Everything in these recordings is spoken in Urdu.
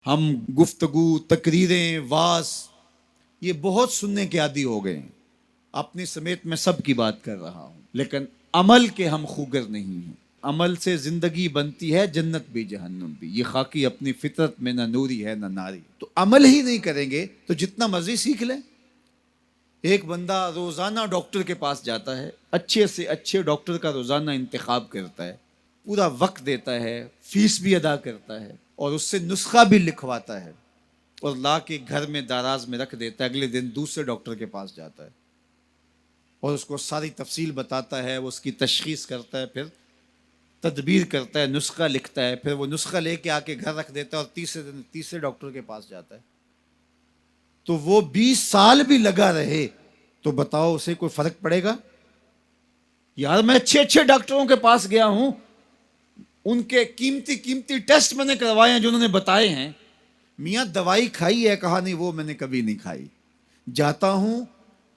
ہم گفتگو، تقریریں، واز یہ بہت سننے کے عادی ہو گئے ہیں. اپنی سمیت میں سب کی بات کر رہا ہوں، لیکن عمل کے ہم خوگر نہیں ہیں. عمل سے زندگی بنتی ہے، جنت بھی جہنم بھی. یہ خاکی اپنی فطرت میں نہ نوری ہے نہ ناری. تو عمل ہی نہیں کریں گے تو جتنا مرضی سیکھ لیں. ایک بندہ روزانہ ڈاکٹر کے پاس جاتا ہے، اچھے سے اچھے ڈاکٹر کا روزانہ انتخاب کرتا ہے، پورا وقت دیتا ہے، فیس بھی ادا کرتا ہے، اور اس سے نسخہ بھی لکھواتا ہے اور لا کے گھر میں داراز میں رکھ دیتا ہے. اگلے دن دوسرے ڈاکٹر کے پاس جاتا ہے اور اس کو ساری تفصیل بتاتا ہے، وہ اس کی تشخیص کرتا ہے، پھر تدبیر کرتا ہے، نسخہ لکھتا ہے، پھر وہ نسخہ لے کے آ کے گھر رکھ دیتا ہے اور تیسرے دن تیسرے ڈاکٹر کے پاس جاتا ہے. تو وہ 20 سال بھی لگا رہے تو بتاؤ اسے کوئی فرق پڑے گا؟ یار میں اچھے اچھے ڈاکٹروں کے پاس گیا ہوں، ان کے قیمتی ٹیسٹ میں نے کروائے ہیں جو انہوں نے بتائے ہیں. میاں دوائی کھائی ہے؟ کہا نہیں، وہ میں نے کبھی نہیں کھائی. جاتا ہوں،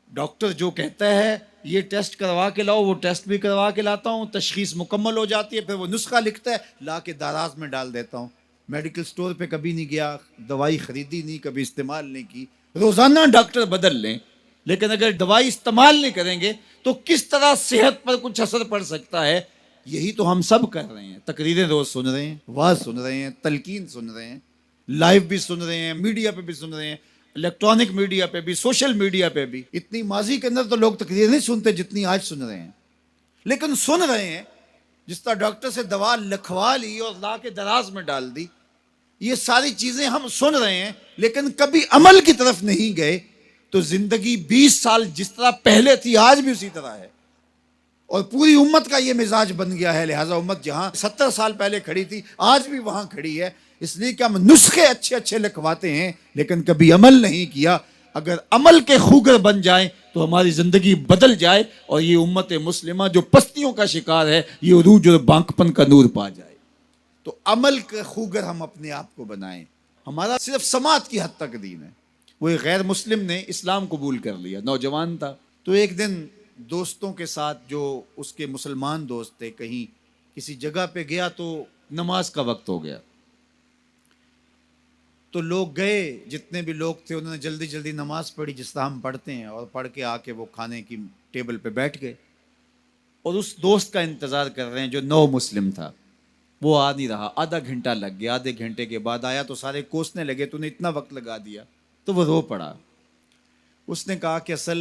ڈاکٹر جو کہتا ہے یہ ٹیسٹ کروا کے لاؤ، وہ ٹیسٹ بھی کروا کے لاتا ہوں، تشخیص مکمل ہو جاتی ہے، پھر وہ نسخہ لکھتا ہے، لا کے داراز میں ڈال دیتا ہوں. میڈیکل سٹور پہ کبھی نہیں گیا، دوائی خریدی نہیں، کبھی استعمال نہیں کی. روزانہ ڈاکٹر بدل لیں، لیکن اگر دوائی استعمال نہیں کریں گے تو کس طرح صحت پر کچھ اثر پڑ سکتا ہے؟ یہی تو ہم سب کر رہے ہیں. تقریریں روز سن رہے ہیں، واز سن رہے ہیں، تلقین سن رہے ہیں، لائیو بھی سن رہے ہیں، میڈیا پہ بھی سن رہے ہیں، الیکٹرانک میڈیا پہ بھی، سوشل میڈیا پہ بھی. اتنی ماضی کے اندر تو لوگ تقریر نہیں سنتے جتنی آج سن رہے ہیں، لیکن سن رہے ہیں. جس طرح ڈاکٹر سے دوا لکھوا لی اور لا کے دراز میں ڈال دی، یہ ساری چیزیں ہم سن رہے ہیں لیکن کبھی عمل کی طرف نہیں گئے. تو زندگی 20 سال جس طرح پہلے تھی آج بھی اسی طرح ہے، اور پوری امت کا یہ مزاج بن گیا ہے. لہٰذا امت جہاں 70 سال پہلے کھڑی تھی آج بھی وہاں کھڑی ہے، اس لیے کہ ہم نسخے اچھے اچھے لکھواتے ہیں لیکن کبھی عمل نہیں کیا. اگر عمل کے خوگر بن جائیں تو ہماری زندگی بدل جائے اور یہ امت مسلمہ جو پستیوں کا شکار ہے یہ عروج اور بانکپن کا نور پا جائے. تو عمل کے خوگر ہم اپنے آپ کو بنائیں. ہمارا صرف سماعت کی حد تک دین ہے. وہ ایک غیر مسلم نے اسلام قبول کر لیا، نوجوان تھا. تو ایک دن دوستوں کے ساتھ، جو اس کے مسلمان دوست تھے، کہیں کسی جگہ پہ گیا تو نماز کا وقت ہو گیا. تو لوگ گئے، جتنے بھی لوگ تھے انہوں نے جلدی جلدی نماز پڑھی جس طرح ہم پڑھتے ہیں، اور پڑھ کے آ کے وہ کھانے کی ٹیبل پہ بیٹھ گئے اور اس دوست کا انتظار کر رہے ہیں جو نو مسلم تھا. وہ آ نہیں رہا، آدھا گھنٹہ لگ گیا. آدھے گھنٹے کے بعد آیا تو سارے کوسنے لگے، تو نے اتنا وقت لگا دیا. تو وہ رو پڑا. اس نے کہا کہ اصل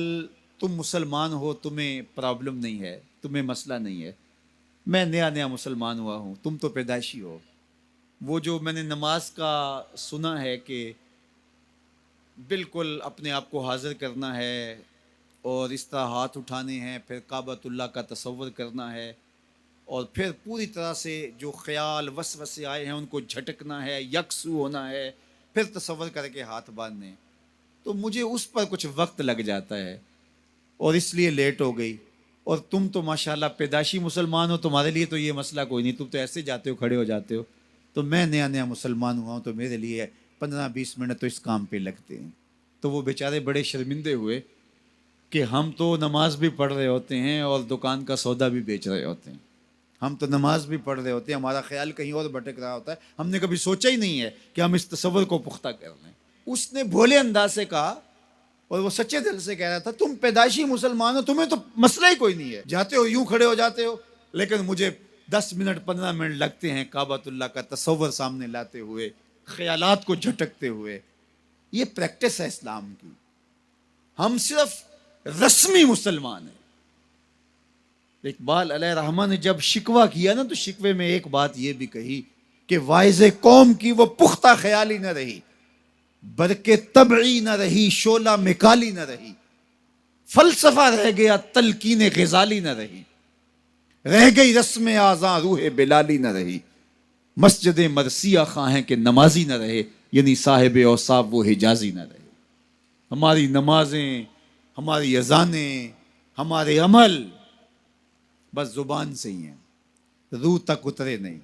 تم مسلمان ہو، تمہیں پرابلم نہیں ہے، تمہیں مسئلہ نہیں ہے. میں نیا نیا مسلمان ہوا ہوں، تم تو پیدائشی ہو. وہ جو میں نے نماز کا سنا ہے کہ بالکل اپنے آپ کو حاضر کرنا ہے اور اس طرح ہاتھ اٹھانے ہیں، پھر کعبۃ اللہ کا تصور کرنا ہے، اور پھر پوری طرح سے جو خیال وسوسے آئے ہیں ان کو جھٹکنا ہے، یکسو ہونا ہے، پھر تصور کر کے ہاتھ باندھنے. تو مجھے اس پر کچھ وقت لگ جاتا ہے اور اس لیے لیٹ ہو گئی. اور تم تو ماشاءاللہ پیدائشی مسلمان ہو، تمہارے لیے تو یہ مسئلہ کوئی نہیں، تم تو ایسے جاتے ہو، کھڑے ہو جاتے ہو. تو میں نیا نیا مسلمان ہوا ہوں تو میرے لیے 15-20 منٹ تو اس کام پہ لگتے ہیں. تو وہ بیچارے بڑے شرمندے ہوئے کہ ہم تو نماز بھی پڑھ رہے ہوتے ہیں اور دکان کا سودا بھی بیچ رہے ہوتے ہیں. ہم تو نماز بھی پڑھ رہے ہوتے ہیں، ہمارا خیال کہیں اور بھٹک رہا ہوتا ہے. ہم نے کبھی سوچا ہی نہیں ہے کہ ہم اس تصور کو پختہ کر لیں. اس نے بھولے انداز سے کہا اور وہ سچے دل سے کہہ رہا تھا، تم پیدائشی مسلمان ہو، تمہیں تو مسئلہ ہی کوئی نہیں ہے، جاتے ہو یوں کھڑے ہو جاتے ہو، لیکن مجھے 10 منٹ 15 منٹ لگتے ہیں کعبۃ اللہ کا تصور سامنے لاتے ہوئے، خیالات کو جھٹکتے ہوئے. یہ پریکٹس ہے اسلام کی. ہم صرف رسمی مسلمان ہیں. اقبال علیہ رحمہ نے جب شکوہ کیا نا تو شکوے میں ایک بات یہ بھی کہی کہ واعظ قوم کی وہ پختہ خیالی نہ رہی، برکے طبعی نہ رہی، شعلہ مکالی نہ رہی، فلسفہ رہ گیا، تلقین غزالی نہ رہی، رہ گئی رسم آزاں روح بلالی نہ رہی، مسجد مرثیہ خواہیں کہ نمازی نہ رہے، یعنی صاحب اوصاف وہ حجازی نہ رہے. ہماری نمازیں، ہماری اذانیں، ہمارے عمل بس زبان سے ہی ہیں، روح تک اترے نہیں.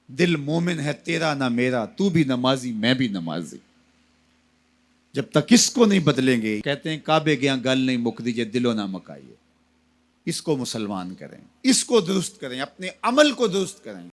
دل مومن ہے تیرا نہ میرا، تو بھی نمازی میں بھی نمازی. جب تک اس کو نہیں بدلیں گے، کہتے ہیں کعبے گیا گل نہیں مک دیجئے دلو نہ مکائیے. اس کو مسلمان کریں، اس کو درست کریں، اپنے عمل کو درست کریں.